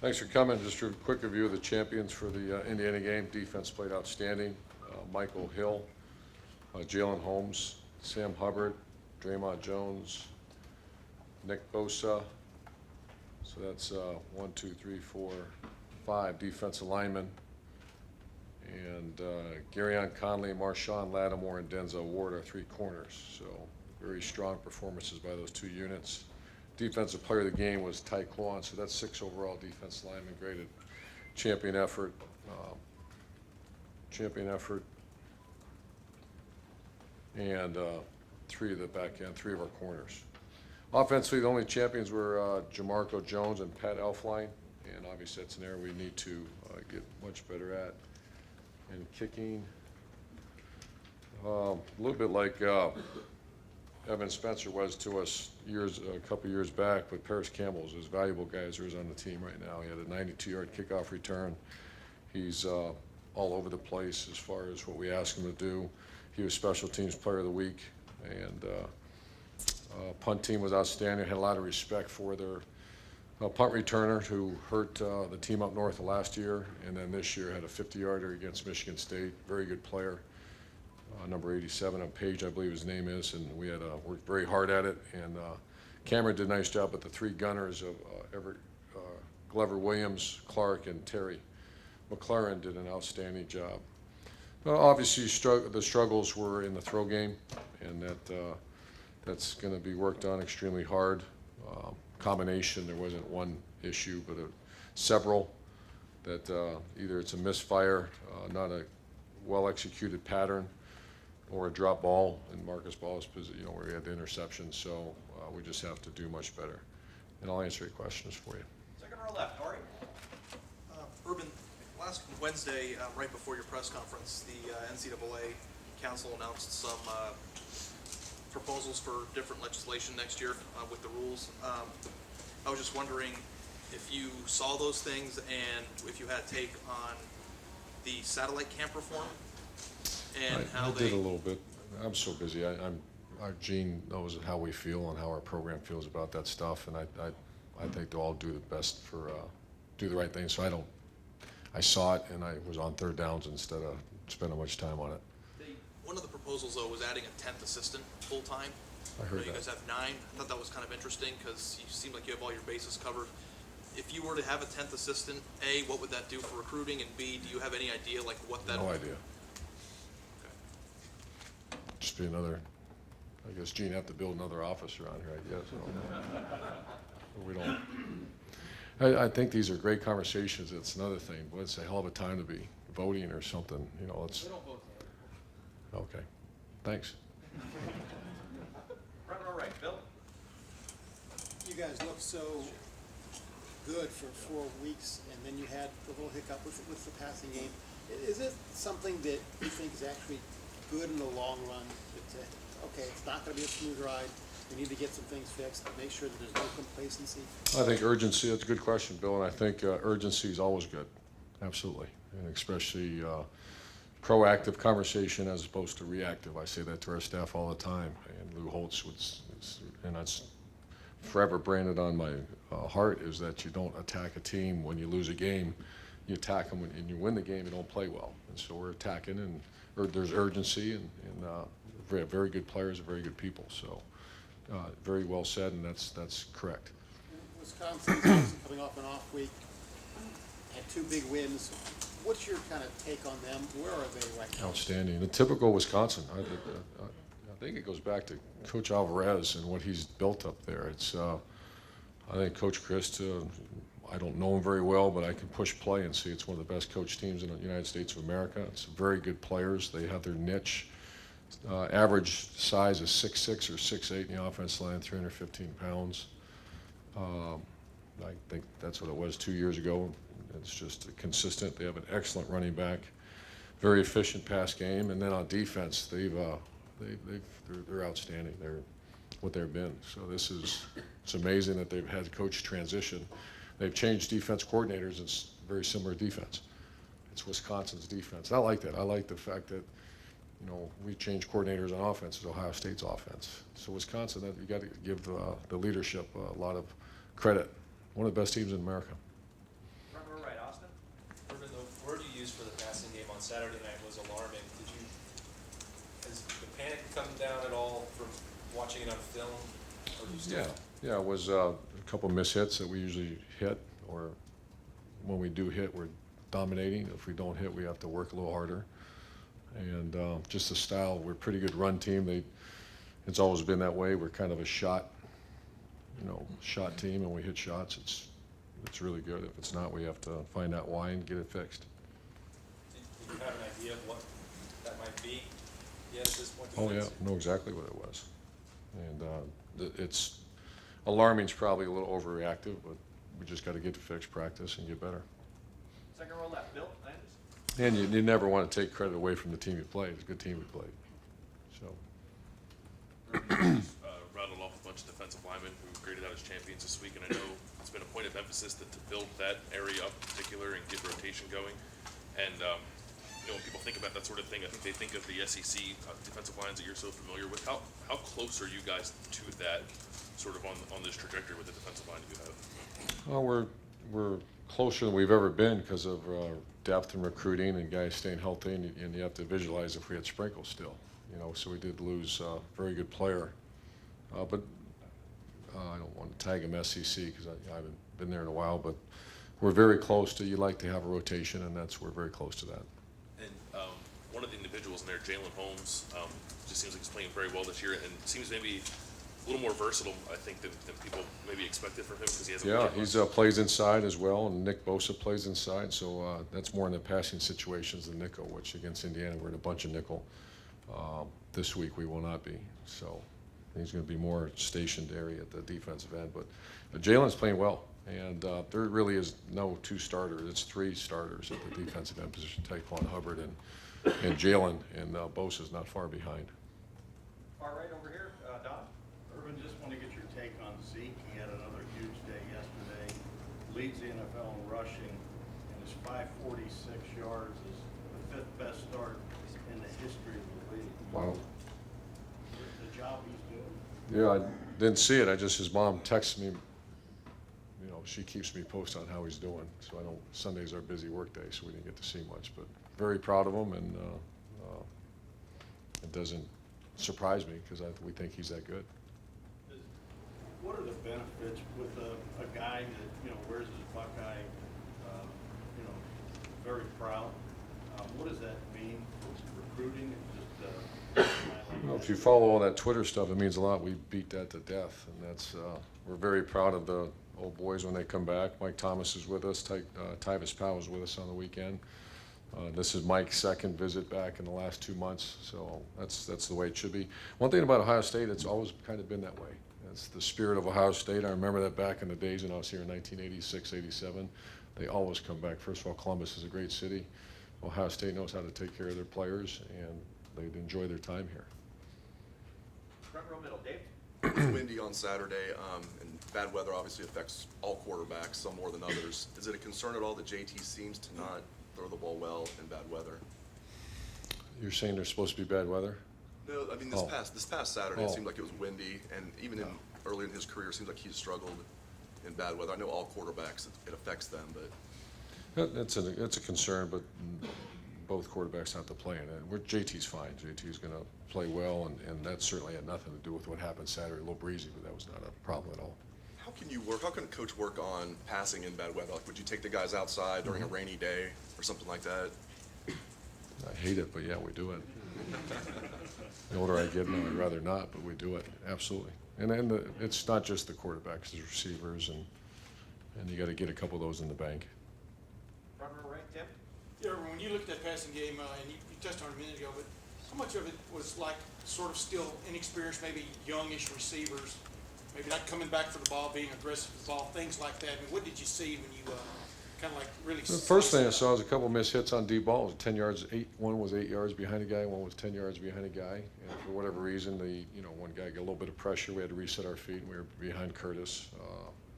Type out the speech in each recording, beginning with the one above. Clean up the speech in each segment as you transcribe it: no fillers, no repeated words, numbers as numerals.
Thanks for coming. Just a quick review of the champions for the Indiana game. Defense played outstanding. Michael Hill, Jalen Holmes, Sam Hubbard, Draymond Jones, Nick Bosa. So that's 1, 2, 3, 4, 5 defensive linemen. And Garyon Conley, Marshawn Lattimore, and Denzel Ward are 3 corners. So very strong performances by those 2 units. Defensive player of the game was Ty Quan, so that's 6 overall defense linemen graded. Champion effort. And 3 of the back end, 3 of our corners. Offensively, the only champions were Jamarco Jones and Pat Elfline, and obviously that's an area we need to get much better at. And kicking, a little bit like Evan Spencer was to us a couple years back, but Paris Campbell is as valuable guy as there is on the team right now. He had a 92-yard kickoff return. He's all over the place as far as what we ask him to do. He was special teams player of the week, and punt team was outstanding. Had a lot of respect for their punt returner who hurt the team up north last year, and then this year had a 50-yarder against Michigan State. Very good player. Number 87 on Page, I believe his name is, and we had worked very hard at it. And Cameron did a nice job, but the 3 gunners of Glover Williams, Clark, and Terry McLaren did an outstanding job. Obviously, the struggles were in the throw game, and that's going to be worked on extremely hard. Combination, there wasn't one issue, but several that either it's a misfire, not a well-executed pattern, or a drop ball in Marcus Ball's position, where he had the interception. So we just have to do much better. And I'll answer your questions for you. Second row left, Ari. Urban, last Wednesday, right before your press conference, the NCAA Council announced some proposals for different legislation next year with the rules. I was just wondering if you saw those things and if you had a take on the satellite camp reform and how I did a little bit. I'm so busy. Gene knows how we feel and how our program feels about that stuff, and I think they'll all do the best for do the right thing. So I saw it, and I was on third downs instead of spending much time on it. One of the proposals, though, was adding a 10th assistant full-time. I heard that. You guys have 9. I thought that was kind of interesting because you seem like you have all your bases covered. If you were to have a 10th assistant, A, what would that do for recruiting? And B, do you have any idea like what that? No idea. Okay. Just be another. I guess Gene have to build another office around here. I guess. We don't. I think these are great conversations. It's another thing. But it's a hell of a time to be voting or something. It's. We don't vote. Okay. Thanks. Front row right, Bill. You guys look so good for 4 weeks, and then you had the little hiccup with the passing game. Is it something that you think is actually good in the long run? Okay, it's not going to be a smooth ride. We need to get some things fixed and make sure that there's no complacency. I think urgency. That's a good question, Bill, and I think urgency is always good. Absolutely, and especially proactive conversation as opposed to reactive. I say that to our staff all the time, and Lou Holtz and that's forever branded on my heart, is that you don't attack a team when you lose a game. You attack them and you win the game, you don't play well. And so we're attacking, and there's urgency, and we have very good players and very good people. So very well said, and that's correct. Wisconsin's coming off an off week, had 2 big wins. What's your kind of take on them? Where are they right now? Outstanding. The typical Wisconsin. I think it goes back to Coach Alvarez and what he's built up there. It's I think Coach Christ, I don't know him very well, but I can push play and see it's one of the best coach teams in the United States of America. It's very good players. They have their niche. Average size is 6'6" or 6'8" in the offense line, 315 pounds. I think that's what it was 2 years ago. It's just consistent. They have an excellent running back, very efficient pass game, and then on defense, they're outstanding. They're what they've been. So it's amazing that they've had coach transition. They've changed defense coordinators. It's very similar defense. It's Wisconsin's defense. I like that. I like the fact that we change coordinators on offense. It's Ohio State's offense. So Wisconsin, you got to give the leadership a lot of credit. One of the best teams in America. Saturday night was alarming. Has the panic come down at all from watching it on film? Or do you still? Yeah, it was a couple miss hits that we usually hit, or when we do hit, we're dominating. If we don't hit, we have to work a little harder. And just the style, we're a pretty good run team. It's always been that way. We're kind of a shot team, and we hit shots. It's really good. If it's not, we have to find out why and get it fixed. Did you have an idea of what that might be yet at this point? Oh yeah, know exactly what it was. And it's alarming's probably a little overreactive, but we just got to get to fixed, practice, and get better. Second row left, Bill Landis. And you never want to take credit away from the team you played. It's a good team we played. So. Rattled off a bunch of defensive linemen who graded out as champions this week, and I know it's been a point of emphasis to build that area up in particular and get rotation going. And when people think about that sort of thing, I think they think of the SEC defensive lines that you're so familiar with. How close are you guys to that sort of on this trajectory with the defensive line you have? Well, we're closer than we've ever been because of depth and recruiting and guys staying healthy, and you have to visualize if we had Sprinkle still. So we did lose a very good player. But I don't want to tag him SEC because I haven't been there in a while, but we're very close to, you like to have a rotation, and we're very close to that. And one of the individuals in there, Jalen Holmes, just seems like he's playing very well this year, and seems maybe a little more versatile, I think, than people maybe expected from him because he has. Yeah, he plays inside as well, and Nick Bosa plays inside, so that's more in the passing situations than nickel, which against Indiana we're in a bunch of nickel. This week we will not be, so he's going to be more stationed area at the defensive end. But Jalen's playing well, and there really is no two starters. It's three starters at the defensive end position: Taekwon, Hubbard, and Jalen, and Bosa's not far behind. Far right over here, Don. Urban, just want to get your take on Zeke. He had another huge day yesterday. Leads the NFL in rushing, and his 546 yards is the 5th best start in the history of the league. Wow. The job he's doing. Yeah, I didn't see it. His mom texted me. She keeps me posted on how he's doing. So I don't. Sundays are a busy work day, so we didn't get to see much. But very proud of him, and it doesn't surprise me because we think he's that good. What are the benefits with a guy that wears his Buckeye, very proud? What does that mean for recruiting? Well, if you follow all that Twitter stuff, it means a lot. We beat that to death, and that's we're very proud of the old boys when they come back. Mike Thomas is with us. Tyvis Powell was with us on the weekend. This is Mike's second visit back in the last 2 months, so that's the way it should be. One thing about Ohio State, it's always kind of been that way. That's the spirit of Ohio State. I remember that back in the days when I was here in 1986, 87. They always come back. First of all, Columbus is a great city. Ohio State knows how to take care of their players, and they'd enjoy their time here. Front row middle, Dave. It was windy on Saturday, and bad weather obviously affects all quarterbacks, some more than others. Is it a concern at all that JT seems to not throw the ball well in bad weather? You're saying there's supposed to be bad weather? No, I mean this past Saturday Oh. it seemed like it was windy, and even early in his career it seems like he's struggled in bad weather. I know all quarterbacks it affects them, but It's a concern, but both quarterbacks have to play in it. JT's fine. JT's going to play well, and that certainly had nothing to do with what happened Saturday. A little breezy, but that was not a problem at all. how can a coach work on passing in bad weather? Like, would you take the guys outside during a rainy day or something like that? I hate it, but yeah, we do it. The older I get, I'd rather not, but we do it, absolutely. And it's not just the quarterbacks, it's receivers, and you got to get a couple of those in the bank. Front row right, Tim. Yeah, when you looked at that passing game, and you touched on it a minute ago, but how much of it was like sort of still inexperienced, maybe youngish receivers, maybe not coming back for the ball, being aggressive with the ball, things like that? I mean, what did you see when you kind of like really? The first thing I saw was a couple of missed hits on deep balls. 10 yards, one was 8 yards behind a guy, one was 10 yards behind a guy. And for whatever reason, one guy got a little bit of pressure. We had to reset our feet, and we were behind Curtis.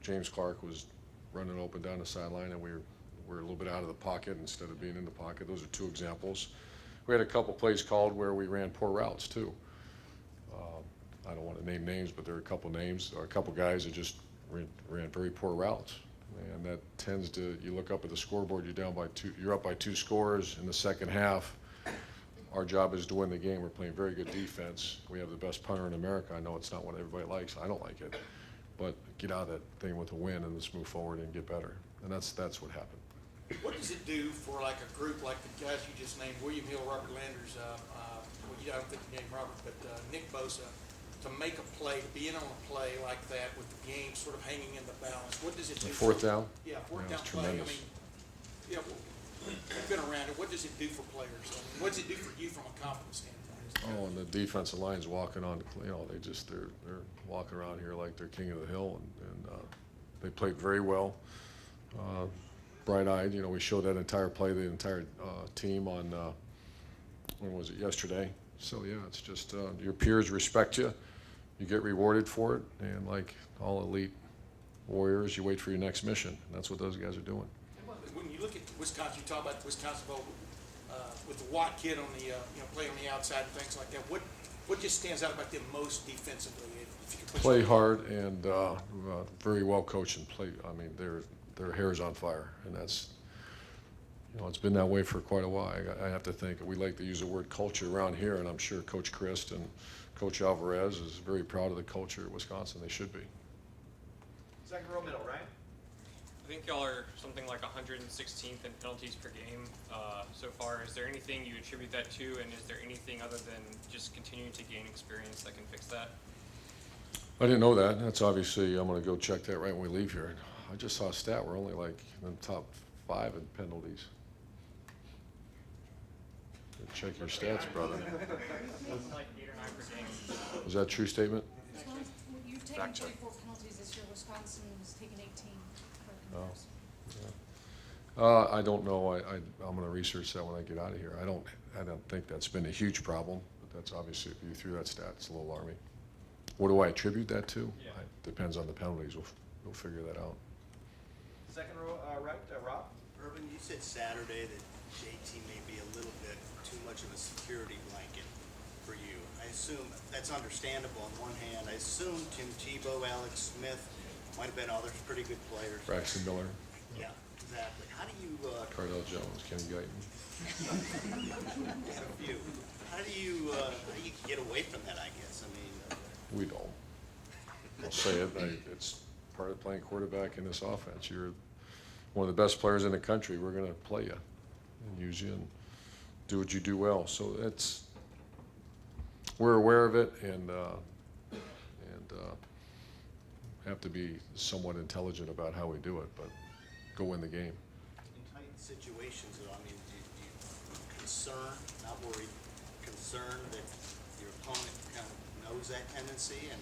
James Clark was running open down the sideline, and we were a little bit out of the pocket instead of being in the pocket. Those are two examples. We had a couple plays called where we ran poor routes too. I don't want to name names, but there are a couple names or a couple guys that just ran very poor routes. And that tends to, you look up at the scoreboard, you're up by 2 scores in the second half. Our job is to win the game. We're playing very good defense. We have the best punter in America. I know it's not what everybody likes. I don't like it. But get out of that thing with a win and let's move forward and get better. And that's what happened. What does it do for like a group like the guys you just named, William Hill, Robert Landers, well, I don't think you named Robert, but Nick Bosa, to make a play, to be in on a play like that with the game sort of hanging in the balance? What does it do? The fourth down? Yeah, fourth Yeah, down it's play. I tremendous. mean, yeah, well, you've been around it. What does it do for players? I mean, what does it do for you from a confidence standpoint? Oh, and the defensive line's walking on, they're walking around here like they're king of the hill, and they played very well. Bright-eyed, we showed that entire play, the entire team on, when was it, yesterday? So, yeah, it's just your peers respect you. You get rewarded for it, and like all elite warriors, you wait for your next mission. And that's what those guys are doing. When you look at Wisconsin, you talk about the Wisconsin Bowl with the Watt kid on the play on the outside and things like that. What just stands out about them most defensively? If you could put Play hard and very well coached and play. I mean, their hair's on fire, and that's it's been that way for quite a while. I have to think we like to use the word culture around here, and I'm sure Coach Christ and Coach Alvarez is very proud of the culture at Wisconsin. They should be. Second row middle, Ryan. I think y'all are something like 116th in penalties per game so far. Is there anything you attribute that to, and is there anything other than just continuing to gain experience that can fix that? I didn't know that. That's obviously, I'm going to go check that right when we leave here. I just saw a stat. We're only like in the top 5 in penalties. Check your stats, brother. It's like 8 or 9 per game. Is that a true statement? You've taken Fact check. 44 penalties this year. Wisconsin has taken 18. Oh. I don't know. I'm going to research that when I get out of here. I don't think that's been a huge problem, but that's obviously, if you threw that stat, it's a little alarming. What do I attribute that to? Yeah. Depends on the penalties. We'll figure that out. Second row, right, Rob. Urban, you said Saturday that JT may be a little bit too much of a security blanket for you. I assume that's understandable on one hand. I assume Tim Tebow, Alex Smith, might have been others pretty good players. Braxton Miller, Yeah, exactly. How do you, Cardell Jones, Kenny Guyton. had a few. How do you get away from that, I guess? I mean, We don't. I'll say it. It's part of playing quarterback in this offense. You're one of the best players in the country. We're going to play you and use you and do what you do well. So we're aware of it and have to be somewhat intelligent about how we do it, but go win the game. in tight situations, I mean, do you concerned, not worried, concerned that your opponent kind of knows that tendency and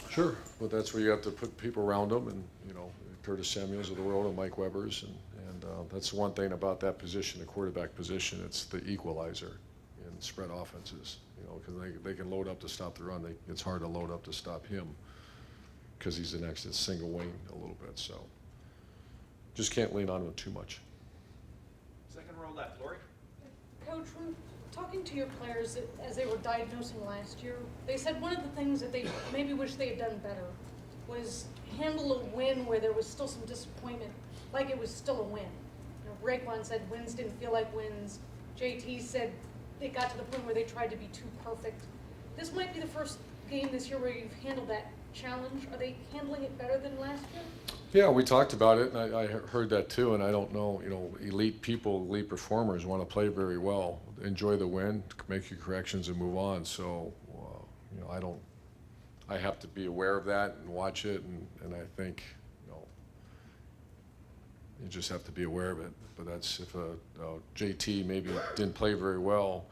Sure, but that's where you have to put people around them, and Curtis Samuels of the world and Mike Weber's, and that's the one thing about that position, the quarterback position. It's the equalizer in spread offenses, because they can load up to stop the run. It's hard to load up to stop him because he's the next single wing a little bit. So just can't lean on him too much. Second row left, Lori. Coach, when talking to your players as they were diagnosing last year, they said one of the things that they maybe wish they had done better was handle a win where there was still some disappointment, like it was still a win. Raekwon said wins didn't feel like wins. JT said it got to the point where they tried to be too perfect. This might be the first game this year where you've handled that challenge. Are they handling it better than last year? Yeah, we talked about it, and I heard that too. And I don't know, elite people, elite performers want to play very well, enjoy the win, make your corrections, and move on. So, I have to be aware of that and watch it, and I think, you just have to be aware of it. But that's if JT maybe didn't play very well,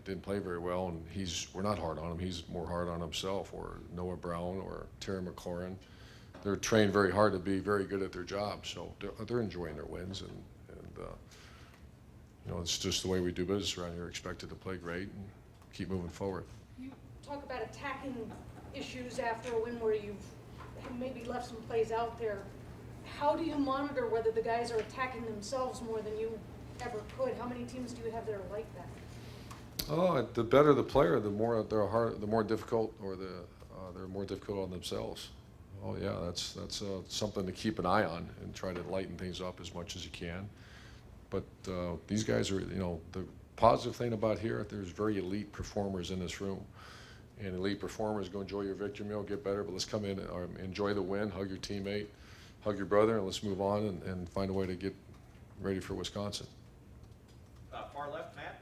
didn't play very well, and we're not hard on him. He's more hard on himself, or Noah Brown or Terry McLaurin. They're trained very hard to be very good at their job, so they're enjoying their wins, and it's just the way we do business around here. Expected to play great and keep moving forward. You talk about attacking issues after a win where you've maybe left some plays out there. How do you monitor whether the guys are attacking themselves more than you ever could? How many teams do you have that are like that? Oh, the better the player, the more they're hard, the more difficult, or they're more difficult on themselves. Oh, yeah, that's something to keep an eye on and try to lighten things up as much as you can. But these guys are, the positive thing about here, there's very elite performers in this room. And elite performers, go enjoy your victory meal, get better, but let's come in and enjoy the win, hug your teammate, hug your brother, and let's move on and find a way to get ready for Wisconsin. Far left, Matt?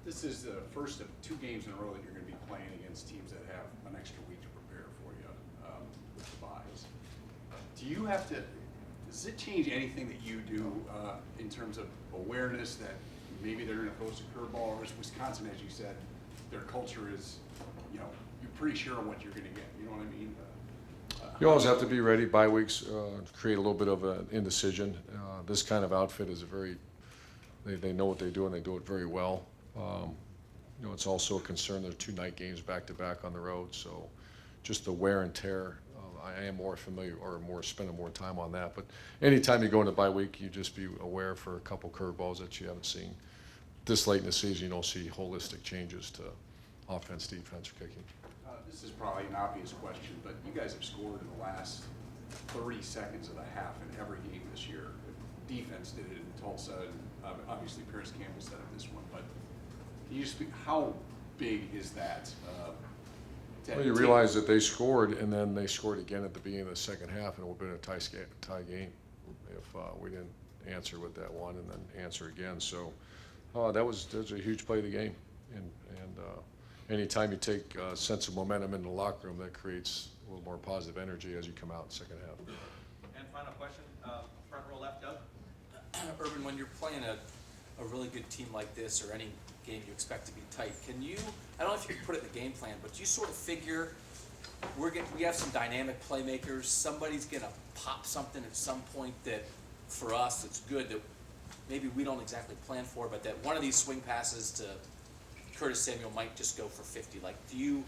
This is the first of 2 games in a row that you're going to be playing against teams that have an extra week to prepare for you with the buys. Do you have to, does it change anything that you do in terms of awareness that maybe they're going to post a curveball, or is Wisconsin, as you said, their culture is, you're pretty sure of what you're going to get, you know what I mean? You always have to be ready. Bye weeks create a little bit of an indecision. This kind of outfit is they know what they do and they do it very well. It's also a concern. There are 2 night games back to back on the road, so just the wear and tear. I am more familiar or spending more time on that. But anytime you go into bye week, you just be aware for a couple curveballs that you haven't seen. This late in the season, you don't see holistic changes to offense, defense, or kicking. This is probably an obvious question, but you guys have scored in the last 30 seconds of the half in every game this year. Defense did it in Tulsa, and obviously Paris Campbell set up this one, but can you speak, how big is that? Well, you realize that they scored, and then they scored again at the beginning of the second half, and it would have been a tie game if we didn't answer with that one and then answer again. So that was a huge play of the game, and anytime you take a sense of momentum in the locker room, that creates a little more positive energy as you come out in the second half. And final question, front row left, Doug? Urban, when you're playing a really good team like this, or any game you expect to be tight, can you, I don't know if you can put it in the game plan, but do you sort of figure we have some dynamic playmakers, somebody's going to pop something at some point that for us it's good, that maybe we don't exactly plan for, but that one of these swing passes to Curtis Samuel might just go for 50. Like, do you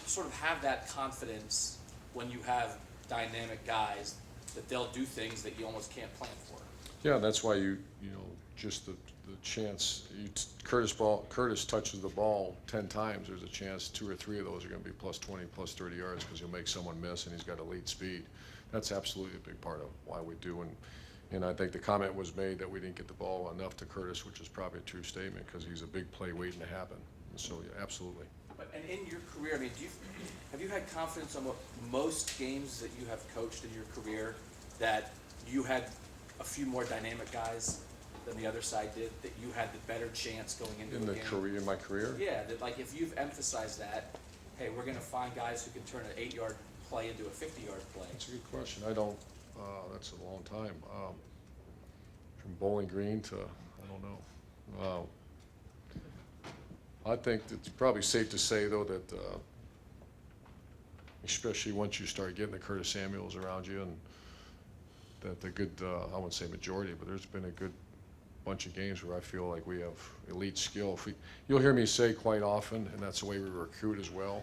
sort of have that confidence when you have dynamic guys that they'll do things that you almost can't plan for? Yeah, that's why just the chance Curtis touches the ball 10 times, there's a chance 2 or 3 of those are going to be plus 20, plus 30 yards because he'll make someone miss and he's got elite speed. That's absolutely a big part of why we do. And I think the comment was made that we didn't get the ball enough to Curtis, which is probably a true statement because he's a big play waiting to happen. So, yeah, absolutely. And in your career, I mean, have you had confidence on what most games that you have coached in your career that you had a few more dynamic guys than the other side did, that you had the better chance going into the game? In my career? Yeah, that like if you've emphasized that, hey, we're going to find guys who can turn an 8-yard play into a 50-yard play. That's a good question. I don't. That's a long time. From Bowling Green to I don't know. I think it's probably safe to say though that especially once you start getting the Curtis Samuels around you, and that the good I wouldn't say majority, but there's been a good bunch of games where I feel like we have elite skill. You'll hear me say quite often, and that's the way we recruit as well,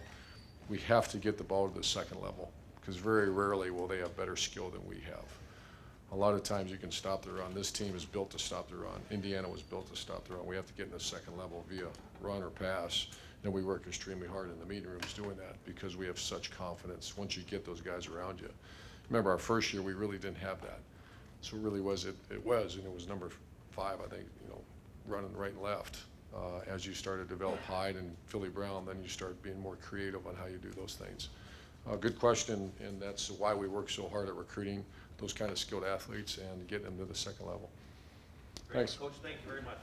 we have to get the ball to the second level because very rarely will they have better skill than we have. A lot of times you can stop the run. This team is built to stop the run. Indiana was built to stop the run. We have to get in the second level via run or pass. And we work extremely hard in the meeting rooms doing that because we have such confidence once you get those guys around you. Remember, our first year, we really didn't have that. So it really was, and it was number 5, I think, running right and left. As you started to develop Hyde and Philly Brown, then you start being more creative on how you do those things. Good question, and that's why we work so hard at recruiting those kind of skilled athletes and getting them to the second level. Great. Thanks. Coach, thank you very much.